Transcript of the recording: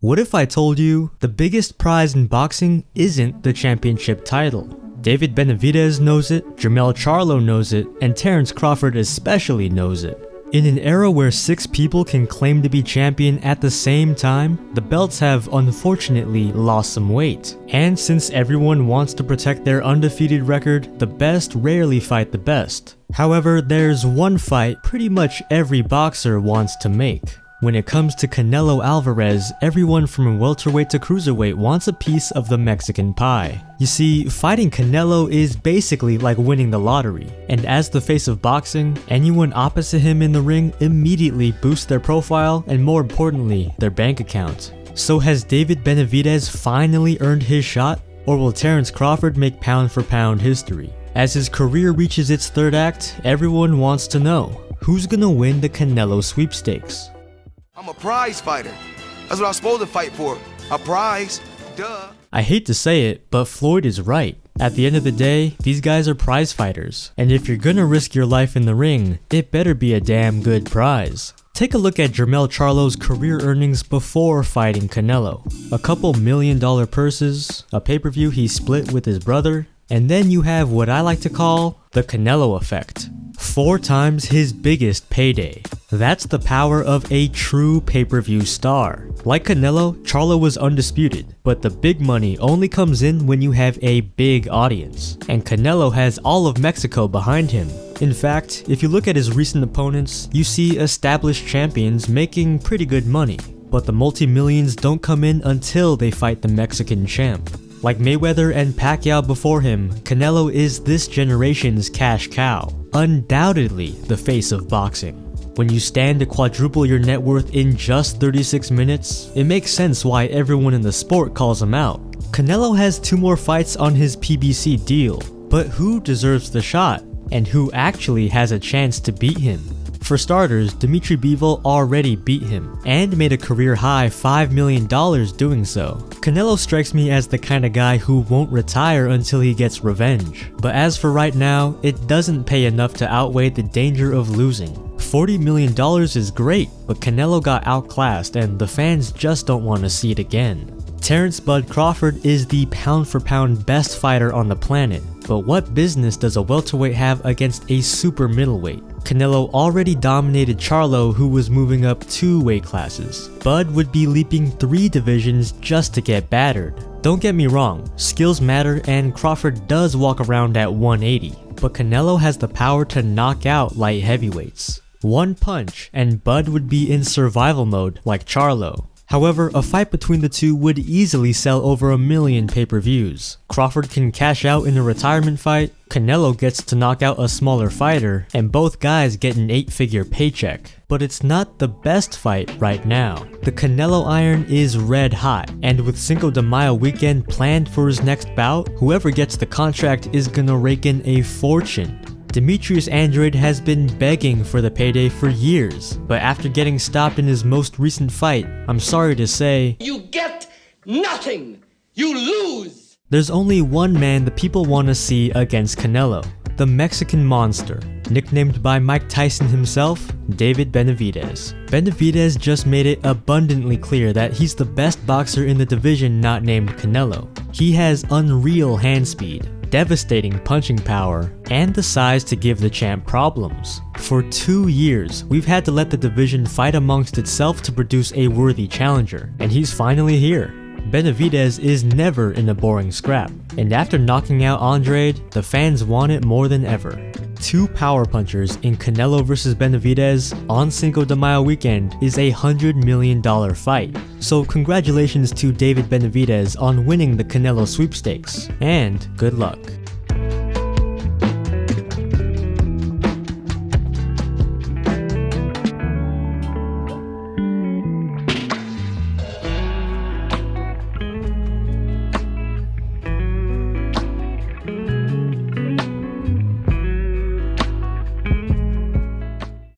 What if I told you the biggest prize in boxing isn't the championship title? David Benavidez knows it, Jermell Charlo knows it, and Terence Crawford especially knows it. In an era where 6 people can claim to be champion at the same time, the belts have unfortunately lost some weight. And since everyone wants to protect their undefeated record, the best rarely fight the best. However, there's one fight pretty much every boxer wants to make. When it comes to Canelo Alvarez, everyone from welterweight to cruiserweight wants a piece of the Mexican pie. You see, fighting Canelo is basically like winning the lottery, and as the face of boxing, anyone opposite him in the ring immediately boosts their profile and, more importantly, their bank account. So has David Benavidez finally earned his shot, or will Terence Crawford make pound for pound history? As his career reaches its third act, everyone wants to know, who's gonna win the Canelo sweepstakes? I'm a prize fighter. That's what I'm supposed to fight for. A prize. Duh. I hate to say it, but Floyd is right. At the end of the day, these guys are prize fighters. And if you're gonna risk your life in the ring, it better be a damn good prize. Take a look at Jermell Charlo's career earnings before fighting Canelo. A couple $1 million purses, a pay-per-view he split with his brother, and then you have what I like to call the Canelo effect. 4 times his biggest payday. That's the power of a true pay-per-view star. Like Canelo, Charlo was undisputed, but the big money only comes in when you have a big audience. And Canelo has all of Mexico behind him. In fact, if you look at his recent opponents, you see established champions making pretty good money. But the multi-millions don't come in until they fight the Mexican champ. Like Mayweather and Pacquiao before him, Canelo is this generation's cash cow. Undoubtedly the face of boxing. When you stand to quadruple your net worth in just 36 minutes, it makes sense why everyone in the sport calls him out. Canelo has 2 more fights on his PBC deal, but who deserves the shot? And who actually has a chance to beat him? For starters, Demetrius already beat him, and made a career-high $5 million doing so. Canelo strikes me as the kind of guy who won't retire until he gets revenge. But as for right now, it doesn't pay enough to outweigh the danger of losing. $40 million is great, but Canelo got outclassed and the fans just don't want to see it again. Terence "Bud" Crawford is the pound-for-pound best fighter on the planet, but what business does a welterweight have against a super middleweight? Canelo already dominated Charlo, who was moving up 2 weight classes. Bud would be leaping 3 divisions just to get battered. Don't get me wrong, skills matter and Crawford does walk around at 180, but Canelo has the power to knock out light heavyweights. One punch and Bud would be in survival mode like Charlo. However, a fight between the two would easily sell over 1 million pay-per-views. Crawford can cash out in a retirement fight, Canelo gets to knock out a smaller fighter, and both guys get an 8-figure paycheck. But it's not the best fight right now. The Canelo iron is red hot, and with Cinco de Mayo weekend planned for his next bout, whoever gets the contract is gonna rake in a fortune. Demetrius Andrade has been begging for the payday for years, but after getting stopped in his most recent fight, I'm sorry to say, you get nothing! You lose! There's only one man the people want to see against Canelo, the Mexican Monster, nicknamed by Mike Tyson himself, David Benavidez. Benavidez just made it abundantly clear that he's the best boxer in the division not named Canelo. He has unreal hand speed, devastating punching power, and the size to give the champ problems. For 2 years, we've had to let the division fight amongst itself to produce a worthy challenger, and he's finally here. Benavidez is never in a boring scrap, and after knocking out Andrade, the fans want it more than ever. 2 power punchers in Canelo vs Benavidez on Cinco de Mayo weekend is a $100 million fight. So congratulations to David Benavidez on winning the Canelo sweepstakes, and good luck.